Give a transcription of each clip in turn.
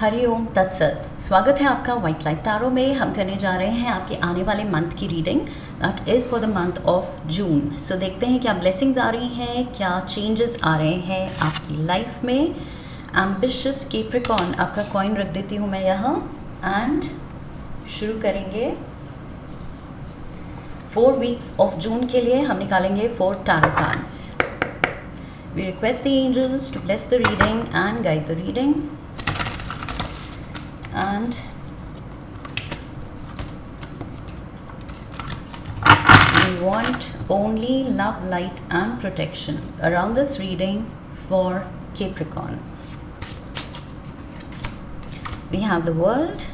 हरिओम तत्सत। स्वागत है आपका वाइट लाइट टैरो में। हम करने जा रहे हैं आपके आने वाले मंथ की reading, that is for the month of June. So देखते हैं क्या ब्लेसिंग्स आ रही हैं, क्या चेंजेस आ रहे हैं आपकी लाइफ में। एम्बिशियस कैप्रिकॉर्न, आपका कॉइन रख देती हूँ मैं यहाँ एंड शुरू करेंगे। 4 वीक्स ऑफ जून के लिए हम निकालेंगे 4 tarot cards. We request the angels to bless the reading and guide the reading. And we want only love, light and protection around this reading for Capricorn. We have the World,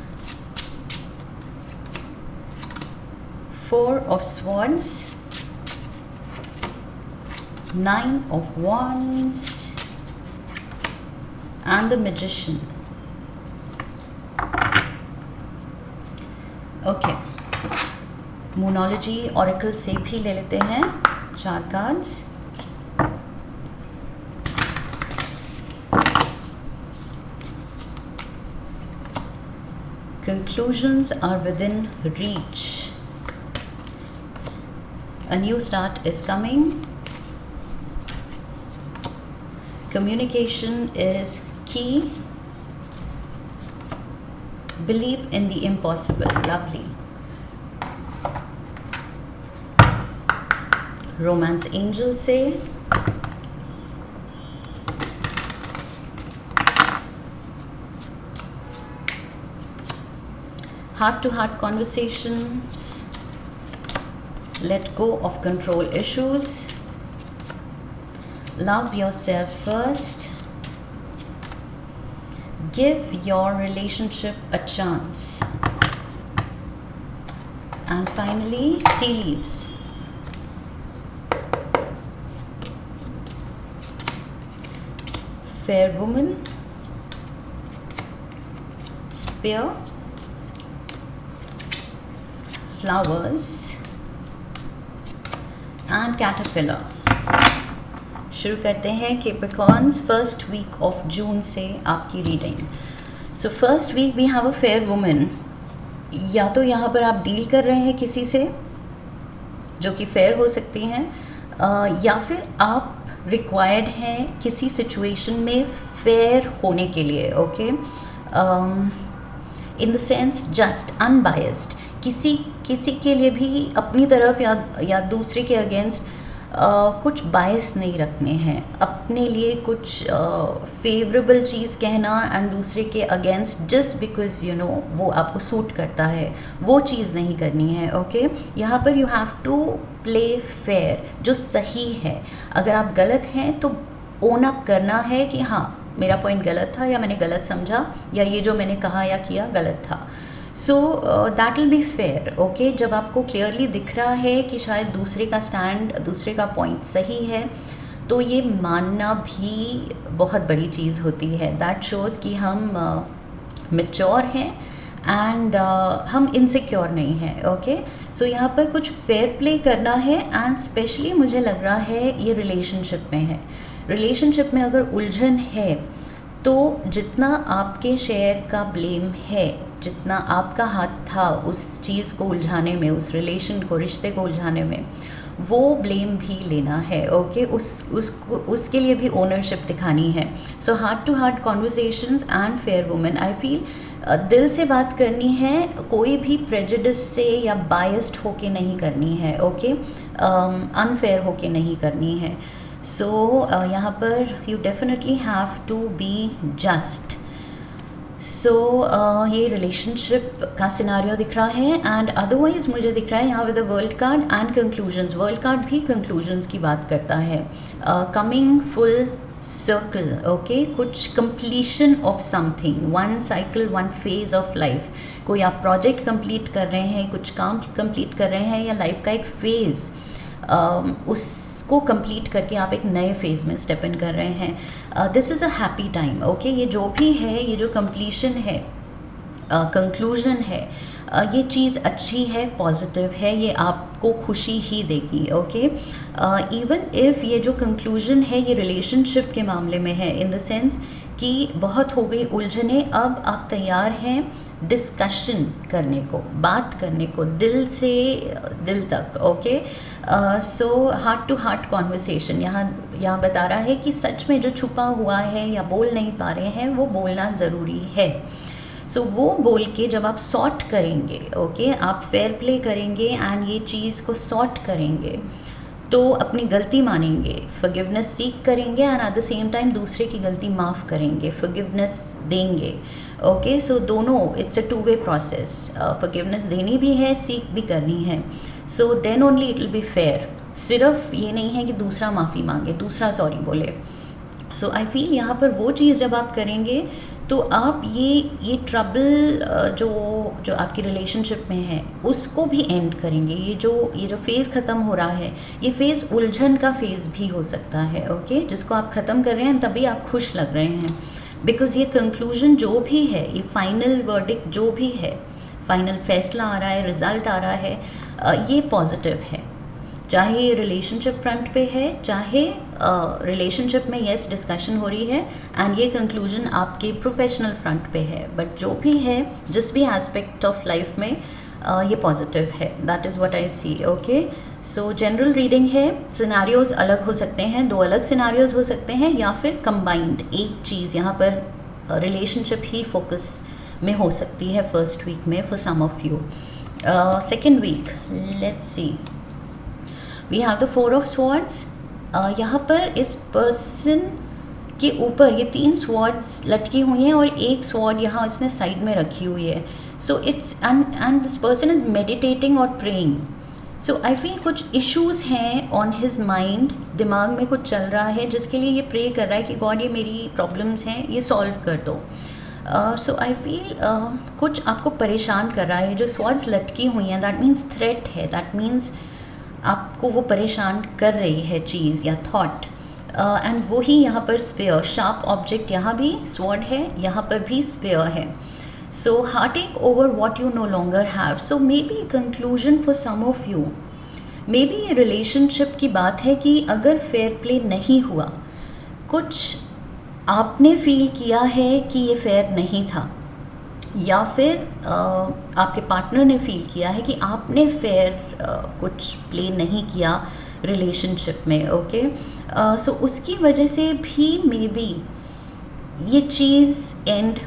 4 of Swords, 9 of Wands and the Magician. Okay, moonology oracle से भी ले लेते हैं 4 cards. Conclusions are within reach. A new start is coming. Communication is key. Believe in the impossible. Lovely. Romance angel say heart to heart conversations. Let go of control issues. Love yourself first. Give your relationship a chance. And finally, tea leaves. Fair woman, spear, flowers and caterpillar. शुरू करते हैं Capricorns first week of June से आपकी reading. So first week we have a fair woman. या तो यहाँ पर आप डील कर रहे हैं किसी से जो कि फेयर हो सकती हैं, या फिर आप रिक्वायर्ड हैं किसी सिचुएशन में फेयर होने के लिए. Okay, in the sense just unbiased, किसी के लिए भी अपनी तरफ या दूसरे के अगेंस्ट कुछ बायस नहीं रखने हैं. अपने लिए कुछ फेवरेबल चीज़ कहना एंड दूसरे के अगेंस्ट जस्ट बिकॉज वो आपको सूट करता है, वो चीज़ नहीं करनी है. ओके, यहाँ पर you have to play fair, जो सही है. अगर आप गलत हैं तो ओन अप करना है कि हाँ, मेरा पॉइंट गलत था या मैंने गलत समझा या ये जो मैंने कहा या किया गलत था. So that will be fair. Okay, जब आपको क्लियरली दिख रहा है कि शायद दूसरे का स्टैंड, दूसरे का पॉइंट सही है, तो ये मानना भी बहुत बड़ी चीज़ होती है. दैट शोज़ कि हम मैच्योर हैं एंड हम इनसिक्योर नहीं हैं. ओके, सो यहाँ पर कुछ फेयर प्ले करना है एंड स्पेशली मुझे लग रहा है ये रिलेशनशिप में है. रिलेशनशिप में अगर उलझन है तो जितना आपके शेयर का ब्लेम है, जितना आपका हाथ था उस चीज़ को उलझाने में, उस रिलेशन को, रिश्ते को उलझाने में, वो ब्लेम भी लेना है. ओके, उसके लिए भी ओनरशिप दिखानी है. So heart to heart conversations and fair women. I feel दिल से बात करनी है, कोई भी प्रेजुडिस से या बायस्ड होके नहीं करनी है. ओके, अनफेयर होके नहीं करनी है. सो यहाँ पर you definitely have to be just. So ये रिलेशनशिप का सिनारियो दिख रहा है एंड अदरवाइज मुझे दिख रहा है यहाँ with the world card and conclusions. World card भी कंक्लूजन्स की बात करता है. Coming full circle. ओके, कुछ completion of something, one cycle, one phase of life. कोई आप प्रोजेक्ट कंप्लीट कर रहे हैं, कुछ काम कंप्लीट कर रहे हैं या लाइफ का एक फेज़, उसको कंप्लीट करके आप एक नए फेज़ में स्टेप इन कर रहे हैं. This is a happy time. Okay, ये जो भी है, ये जो कंप्लीशन है, कंक्लूजन है, ये चीज़ अच्छी है, पॉजिटिव है, ये आपको खुशी ही देगी. ओके, इवन इफ़ ये जो कंक्लूजन है ये रिलेशनशिप के मामले में है, इन द सेंस कि बहुत हो गई उलझने, अब आप तैयार हैं डिस्कशन करने को, बात करने को, दिल से दिल तक। Okay, so heart to heart conversation यहाँ बता रहा है कि सच में जो छुपा हुआ है या बोल नहीं पा रहे हैं वो बोलना ज़रूरी है। सो वो बोल के जब आप सॉर्ट करेंगे, ओके, आप फेयर प्ले करेंगे एंड ये चीज़ को सॉर्ट करेंगे, तो अपनी गलती मानेंगे, फॉरगिवनेस सीख करेंगे and at the same time दूसरे की गलती माफ़ करेंगे, फॉरगिवनेस देंगे। ओके, सो दोनों, it's a two way process, forgiveness देनी भी है, सीख भी करनी है। So then only it will be fair. सिर्फ ये नहीं है कि दूसरा माफ़ी मांगे, दूसरा सॉरी बोले। सो आई फील यहाँ पर वो चीज़ जब आप करेंगे तो आप ये ट्रबल जो आपकी रिलेशनशिप में है उसको भी एंड करेंगे। ये जो फेज़ ख़त्म हो रहा है, ये फेज़ उलझन का फेज़ भी हो सकता है। ओके, जिसको आप ख़त्म कर रहे हैं तभी आप खुश लग रहे हैं, बिकॉज़ ये कंक्लूजन जो भी है, ये फाइनल वर्डिक्ट जो भी है, फाइनल फैसला आ रहा है, रिज़ल्ट आ रहा है, ये पॉजिटिव है। चाहे ये रिलेशनशिप फ्रंट पे है, चाहे रिलेशनशिप में यस डिस्कशन हो रही है एंड ये कंक्लूजन आपके प्रोफेशनल फ्रंट पे है, बट जो भी है, जिस भी एस्पेक्ट ऑफ लाइफ में ये पॉजिटिव है। That is what I see. Okay, so general reading है, सिनेरियोज अलग हो सकते हैं, 2 अलग सिनेरियोज हो सकते हैं, या फिर कंबाइंड एक चीज़ यहाँ पर रिलेशनशिप ही फोकस में हो सकती है फर्स्ट वीक में for some of you. Second week, let's see, we have the 4 of swords. यहाँ पर इस पर्सन के ऊपर ये 3 स्वॉर्ड्स लटकी हुई हैं और एक स्वॉर्ड यहाँ इसने साइड में रखी हुई है। So it's and this person is meditating और प्रेइंग। सो आई फील कुछ इश्यूज़ हैं ऑन हिज माइंड, दिमाग में कुछ चल रहा है जिसके लिए ये प्रे कर रहा है कि गॉड ये मेरी प्रॉब्लम्स हैं, ये सॉल्व कर दो। सो आई फील कुछ आपको परेशान कर रहा है। जो स्वॉर्ड्स लटकी हुई हैं दैट मीन्स थ्रेट है, दैट मीन्स आपको वो परेशान कर रही है चीज़ या थॉट, एंड वही यहाँ पर स्पेयर, शार्प ऑब्जेक्ट, यहाँ भी स्वॉर्ड है, यहाँ पर भी स्पेयर है। So heartache over what you no longer have. So maybe conclusion for some of you, maybe ये रिलेशनशिप की बात है कि अगर फेयर प्ले नहीं हुआ, कुछ आपने फील किया है कि ये फेयर नहीं था, या फिर आपके पार्टनर ने फील किया है कि आपने फेयर कुछ प्ले नहीं किया रिलेशनशिप में। ओके, सो उसकी वजह से भी मे बी ये चीज़ एंड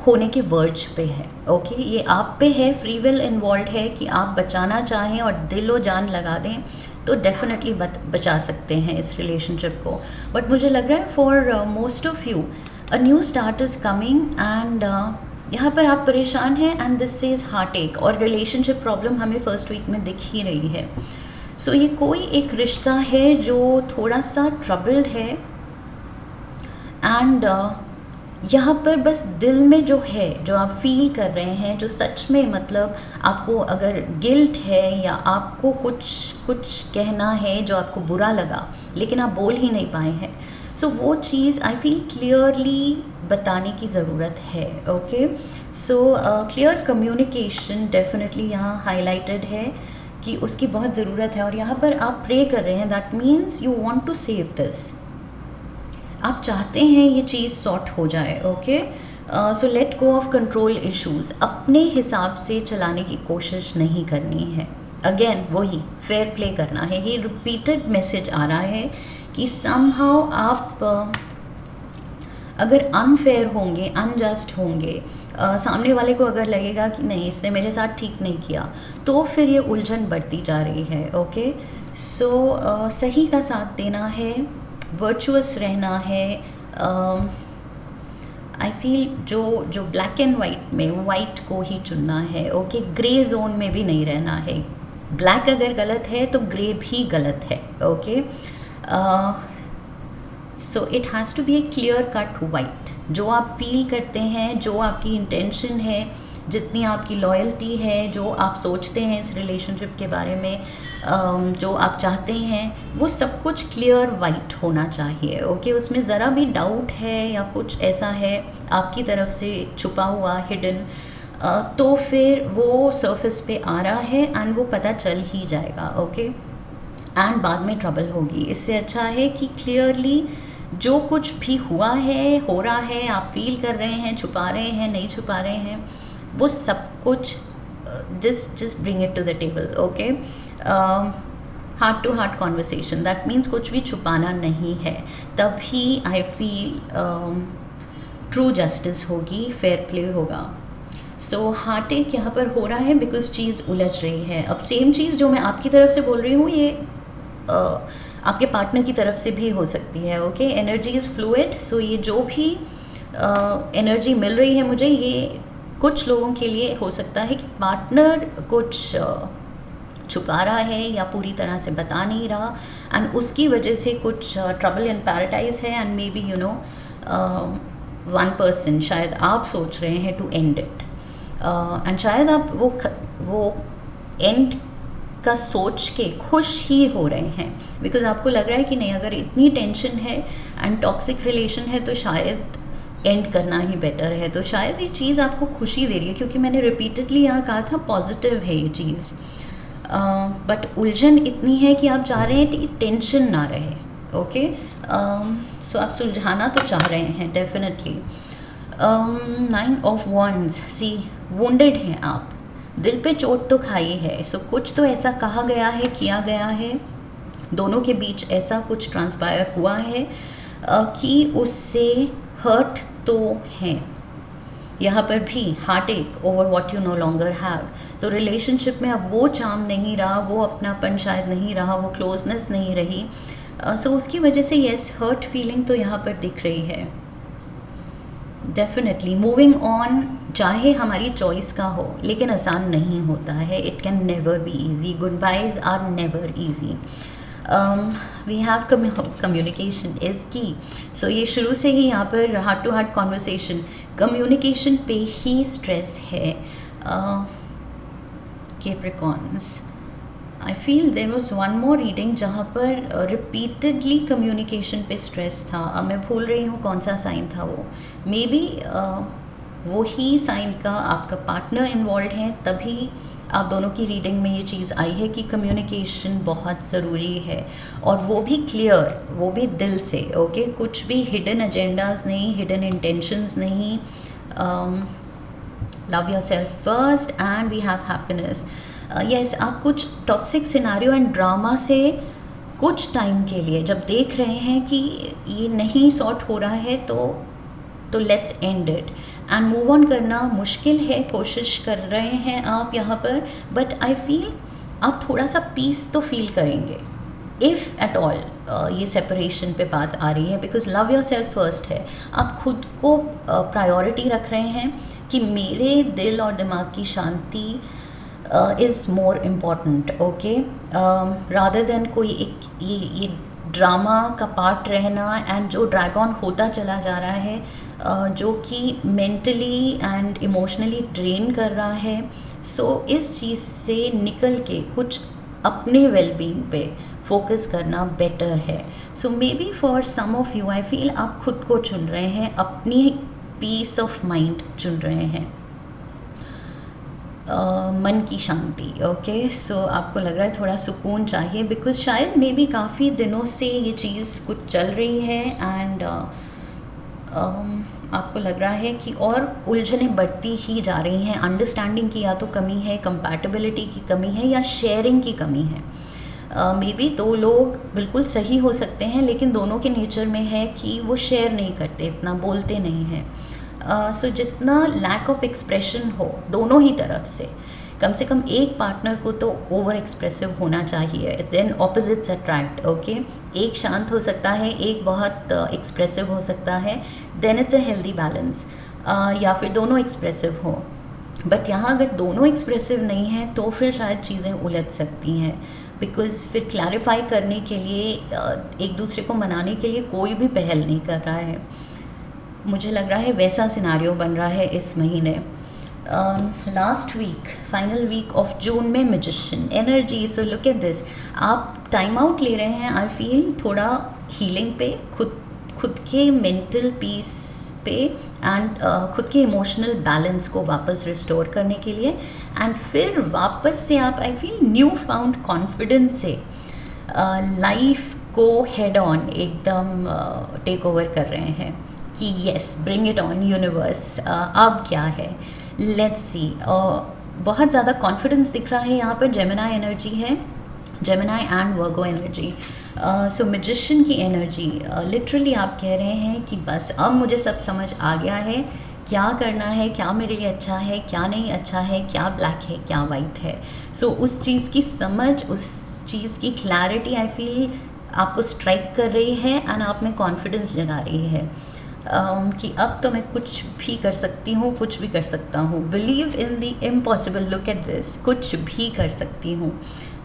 होने के वर्ज पे है। ओके, ये आप पे है, फ्री विल इन्वॉल्व है कि आप बचाना चाहें और दिलो जान लगा दें तो डेफिनेटली बचा सकते हैं इस रिलेशनशिप को। बट मुझे लग रहा है for most of you a new start is coming and यहाँ पर आप परेशान हैं एंड दिस इज़ हार्टेक, और रिलेशनशिप प्रॉब्लम हमें फर्स्ट वीक में दिख ही रही है। सो ये कोई एक रिश्ता है जो थोड़ा सा ट्रबल्ड है एंड यहाँ पर बस दिल में जो है, जो आप फील कर रहे हैं, जो सच में मतलब आपको अगर गिल्ट है या आपको कुछ कहना है जो आपको बुरा लगा लेकिन आप बोल ही नहीं पाए हैं, सो वो चीज़ आई फील क्लियरली बताने की ज़रूरत है। Okay, so clear communication definitely यहाँ हाईलाइटेड है कि उसकी बहुत ज़रूरत है। और यहाँ पर आप प्रे कर रहे हैं, that means you want to save this, आप चाहते हैं ये चीज़ सॉर्ट हो जाए। Okay, so let go of control issues, अपने हिसाब से चलाने की कोशिश नहीं करनी है। अगेन वही फेयर प्ले करना है। ये रिपीटेड मैसेज आ रहा है कि समहाउ आप अगर अनफेयर होंगे, अनजस्ट होंगे, सामने वाले को अगर लगेगा कि नहीं इसने मेरे साथ ठीक नहीं किया, तो फिर ये उलझन बढ़ती जा रही है। ओके, सो सही का साथ देना है, वर्चुअस रहना है। आई फील जो ब्लैक एंड वाइट में वाइट को ही चुनना है। ओके, ग्रे जोन में भी नहीं रहना है। ब्लैक अगर गलत है तो ग्रे भी गलत है। Okay, so it has to be a clear cut white. जो आप फील करते हैं, जो आपकी इंटेंशन है, जितनी आपकी लॉयल्टी है, जो आप सोचते हैं इस रिलेशनशिप के बारे में, जो आप चाहते हैं, वो सब कुछ क्लियर वाइट होना चाहिए। ओके, उसमें ज़रा भी डाउट है या कुछ ऐसा है आपकी तरफ से छुपा हुआ, हिडन, तो फिर वो सरफेस पे आ रहा है एंड वो पता चल ही जाएगा। ओके, एंड बाद में ट्रबल होगी। इससे अच्छा है कि क्लियरली जो कुछ भी हुआ है, हो रहा है, आप फील कर रहे हैं, छुपा रहे हैं, नहीं छुपा रहे हैं, वो सब कुछ just bring it to the table, okay? Heart to heart conversation, that means कुछ भी छुपाना नहीं है, तभी आई फील ट्रू जस्टिस होगी, फेयर प्ले होगा। सो हार्ट एक यहाँ पर हो रहा है बिकॉज चीज़ उलझ रही है। अब सेम चीज़ जो मैं आपकी तरफ से बोल रही हूँ ये आपके पार्टनर की तरफ से भी हो सकती है, ओके? एनर्जी इज़ फ्लूइड, सो ये जो भी एनर्जी मिल रही है मुझे, ये कुछ लोगों के लिए हो सकता है कि पार्टनर कुछ छुपा रहा है या पूरी तरह से बता नहीं रहा, एंड उसकी वजह से कुछ ट्रबल इन पैराडाइज है, and may be you know one person, शायद आप सोच रहे हैं टू एंड इट, एंड शायद आप वो एंड का सोच के खुश ही हो रहे हैं, बिकॉज आपको लग रहा है कि नहीं, अगर इतनी टेंशन है एंड टॉक्सिक रिलेशन है तो शायद एंड करना ही बेटर है। तो शायद ये चीज़ आपको खुशी दे रही है, क्योंकि मैंने रिपीटेडली यहाँ कहा था पॉजिटिव है ये चीज़, बट उलझन इतनी है कि आप चाह रहे हैं कि टेंशन ना रहे, ओके? सो आप सुलझाना तो चाह रहे हैं definitely. 9 of wands, see wounded हैं आप, दिल पे चोट तो खाई है, सो कुछ तो ऐसा कहा गया है, किया गया है, दोनों के बीच ऐसा कुछ ट्रांसपायर हुआ है कि उससे हर्ट तो हैं। यहाँ पर भी हार्ट एक over what you no longer have, तो रिलेशनशिप में अब वो चार्म नहीं रहा, वो अपनापन शायद नहीं रहा, वो क्लोजनेस नहीं रही, सो उसकी वजह से येस हर्ट फीलिंग तो यहाँ पर दिख रही है डेफिनेटली। मूविंग ऑन चाहे हमारी चॉइस का हो, लेकिन आसान नहीं होता है, it can never be easy, good byes are never easy. We have communication is key, so ये शुरू से ही यहाँ पर heart to heart conversation, communication पे ही स्ट्रेस है। Capricorns, I feel there was one more reading जहाँ पर रिपीटेडली कम्युनिकेशन पे स्ट्रेस था। अब मैं भूल रही हूँ कौन सा साइन था वो, मे बी वो ही साइन का आपका पार्टनर इन्वॉल्व है, तभी आप दोनों की रीडिंग में ये चीज़ आई है कि कम्युनिकेशन बहुत ज़रूरी है, और वो भी क्लियर, वो भी दिल से, ओके? कुछ भी हिडन एजेंडाज नहीं, हिडन इंटेंशंस नहीं। Love yourself first and we have happiness. Yes, आप कुछ टॉक्सिक सिनेरियो एंड ड्रामा से कुछ टाइम के लिए जब देख रहे हैं कि ये नहीं सॉर्ट हो रहा है, तो let's end it and move on करना मुश्किल है, कोशिश कर रहे हैं आप यहाँ पर, बट आई फील आप थोड़ा सा पीस तो फील करेंगे इफ़ एट ऑल ये सेपरेशन पे बात आ रही है, because love your self first है। आप खुद को प्रायोरिटी रख रहे हैं कि मेरे दिल और दिमाग की शांति is more important, okay? Rather than कोई एक ये ड्रामा का पार्ट रहना एंड जो ड्रैग ऑन होता चला जा रहा है, जो कि मेंटली एंड इमोशनली ड्रेन कर रहा है। सो इस चीज़ से निकल के कुछ अपने वेलबींग पे फोकस करना बेटर है। So maybe for some of you I feel आप खुद को चुन रहे हैं, अपनी पीस ऑफ माइंड चुन रहे हैं, मन की शांति, ओके? सो आपको लग रहा है थोड़ा सुकून चाहिए, बिकॉज शायद मे बी काफ़ी दिनों से ये चीज़ कुछ चल रही है, एंड आपको लग रहा है कि और उलझनें बढ़ती ही जा रही हैं। अंडरस्टैंडिंग की या तो कमी है, कंपैटिबिलिटी की कमी है, या शेयरिंग की कमी है। मे बी दो लोग बिल्कुल सही हो सकते हैं, लेकिन दोनों के नेचर में है कि वो शेयर नहीं करते, इतना बोलते नहीं हैं। सो जितना लैक ऑफ एक्सप्रेशन हो दोनों ही तरफ से कम एक पार्टनर को तो ओवर एक्सप्रेसिव होना चाहिए, देन ऑपोजिट्स अट्रैक्ट, ओके? एक शांत हो सकता है, एक बहुत एक्सप्रेसिव हो सकता है, then it's a healthy balance, या फिर दोनों एक्सप्रेसिव हो। बट यहाँ अगर दोनों एक्सप्रेसिव नहीं हैं तो फिर शायद चीज़ें उलझ सकती हैं, बिकॉज़ फिर क्लैरिफाई करने के लिए एक दूसरे को मनाने के लिए कोई भी पहल नहीं कर रहा है। मुझे लग रहा है वैसा सिनारियो बन रहा है इस महीने। Last week, final week of June में magician energy, so look at this, आप टाइम आउट ले रहे हैं, आई फील थोड़ा हीलिंग पे, खुद के मेंटल पीस पे, एंड खुद के इमोशनल बैलेंस को वापस रिस्टोर करने के लिए, एंड फिर वापस से आप I feel new found confidence से लाइफ को हेड ऑन एकदम टेक ओवर कर रहे हैं कि yes, bring it on universe, अब क्या है, लेट्स सी। बहुत ज़्यादा कॉन्फिडेंस दिख रहा है यहाँ पर। जेमिनाई एनर्जी है, Gemini and Virgo energy. So magician की एनर्जी, लिटरली आप कह रहे हैं कि बस अब मुझे सब समझ आ गया है, क्या करना है, क्या मेरे लिए अच्छा है, क्या नहीं अच्छा है, क्या ब्लैक है, क्या वाइट है। सो उस चीज़ की समझ, उस चीज़ की क्लैरिटी आई फील आपको स्ट्राइक कर रही है एंड आप में कॉन्फिडेंस जगा रही है कि अब तो मैं कुछ भी कर सकती हूँ, कुछ भी कर सकता हूँ। Believe in the impossible, look at this, कुछ भी कर सकती हूँ।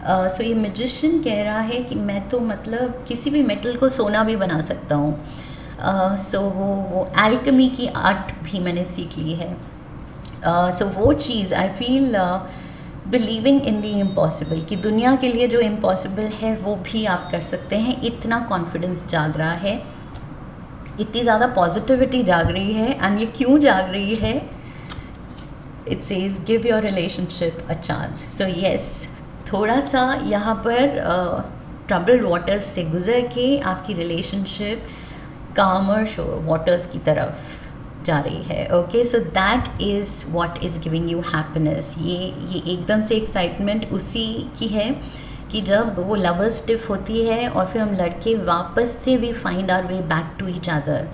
सो ये मैजिशियन कह रहा है कि मैं तो मतलब किसी भी मेटल को सोना भी बना सकता हूँ। सो वो एल्केमी की आर्ट भी मैंने सीख ली है। सो वो चीज़ I feel believing in the impossible, कि दुनिया के लिए जो इम्पॉसिबल है वो भी आप कर सकते हैं। इतना कॉन्फिडेंस जाग रहा है, इतनी ज़्यादा पॉजिटिविटी जाग रही है। एंड ये क्यों जाग रही है? It says give your relationship a chance. So yes, थोड़ा सा यहाँ पर ट्रबल्ड वाटर्स से गुजर के आपकी रिलेशनशिप कामर वाटर्स की तरफ जा रही है। Okay, so that is what is giving you happiness. ये एकदम से एक्साइटमेंट उसी की है कि जब वो लवर्स स्टिफ होती है और फिर हम लड़के वापस से we find our way back to each other,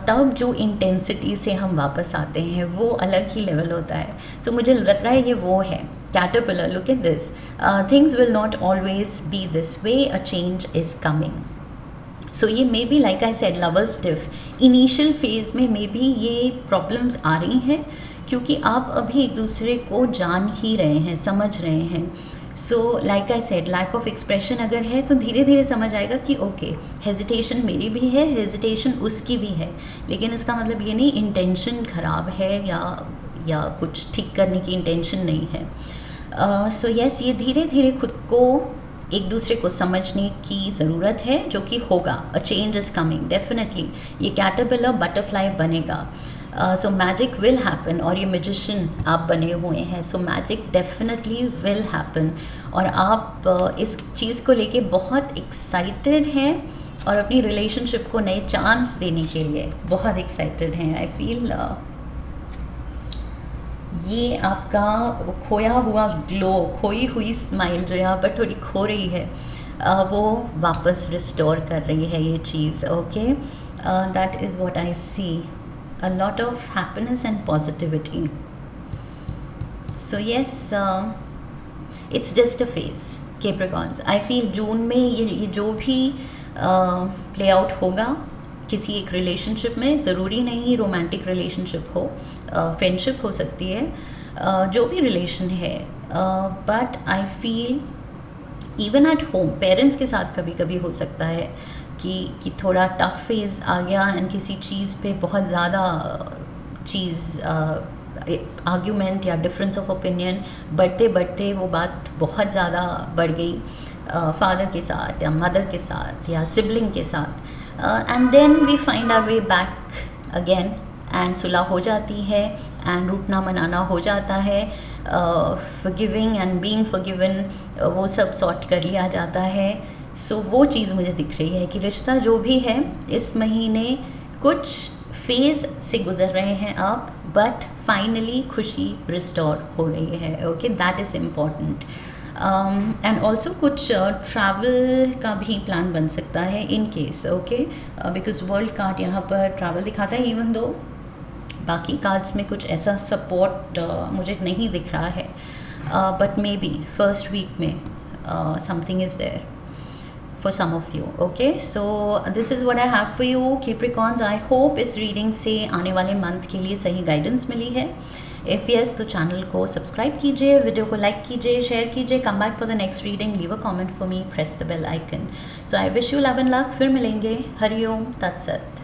तब जो इंटेंसिटी से हम वापस आते हैं वो अलग ही लेवल होता है। सो मुझे लग रहा है ये वो है caterpillar. Look at this, things will not always be this way, a change is coming. So ये maybe like I said lovers stiff initial phase में मे बी ये प्रॉब्लम्स आ रही हैं क्योंकि आप अभी एक दूसरे को जान ही रहे हैं, समझ रहे हैं। So like I said lack of expression अगर है तो धीरे धीरे समझ आएगा कि ओके, हेजिटेशन मेरी भी है, हेजिटेशन उसकी भी है, लेकिन इसका मतलब ये नहीं इंटेंशन ख़राब है या कुछ ठीक करने की इंटेंशन नहीं है। सो येस, ये धीरे धीरे खुद को एक दूसरे को समझने की ज़रूरत है, जो कि होगा। अ चेंज इज़ कमिंग डेफिनेटली। ये कैटरपिलर बटरफ्लाई बनेगा। सो मैजिक विल हैपन। और ये मैजिशियन आप बने हुए हैं, सो मैजिक डेफिनेटली विल हैपन। और आप इस चीज़ को लेके बहुत एक्साइटेड हैं और अपनी रिलेशनशिप को नए चांस देने के लिए बहुत एक्साइटेड हैं। आई फील ये आपका खोया हुआ ग्लो, खोई हुई स्माइल जो यहाँ पर थोड़ी खो रही है, वो वापस रिस्टोर कर रही है ये चीज़। Okay, that is what I see, a lot of happiness and positivity. So yes, it's just a phase Capricorns. I feel June में ये जो भी प्ले आउट होगा किसी एक रिलेशनशिप में, ज़रूरी नहीं रोमांटिक रिलेशनशिप हो, फ्रेंडशिप हो सकती है, जो भी रिलेशन है। But I feel even at home parents के साथ कभी कभी हो सकता है कि थोड़ा टफ फेज़ आ गया एंड किसी चीज़ पे बहुत ज़्यादा चीज़ आर्ग्यूमेंट या डिफरेंस ऑफ ओपिनियन बढ़ते बढ़ते वो बात बहुत ज़्यादा बढ़ गई फादर के साथ या मदर के साथ या सिबलिंग के साथ, and then we find our way back again and सुलह हो जाती है एंड रूठना मनाना हो जाता है, फॉरगिविंग एंड बीइंग फॉरगिवन वो सब सॉर्ट कर लिया जाता है। सो वो चीज़ मुझे दिख रही है कि रिश्ता जो भी है इस महीने कुछ फेज़ से गुजर रहे हैं आप, बट फाइनली खुशी रिस्टोर हो रही है। Okay, that is important. And also कुछ ट्रैवल का भी प्लान बन सकता है in case. Okay, because world card यहाँ पर ट्रैवल दिखाता है, इवन दो बाकी कार्ड्स में कुछ ऐसा सपोर्ट मुझे नहीं दिख रहा है, but maybe first week में something is there for some of you. Okay, so this is what I have for you Capricorns. I hope इस रीडिंग से आने वाले मंथ के लिए सही गाइडेंस मिली है। इफ़ यस तो चैनल को सब्सक्राइब कीजिए, वीडियो को लाइक कीजिए, शेयर कीजिए, come back for the next reading, leave a comment for me, press the bell icon. So I wish you love and luck. फिर मिलेंगे। हरिओम तत्सत।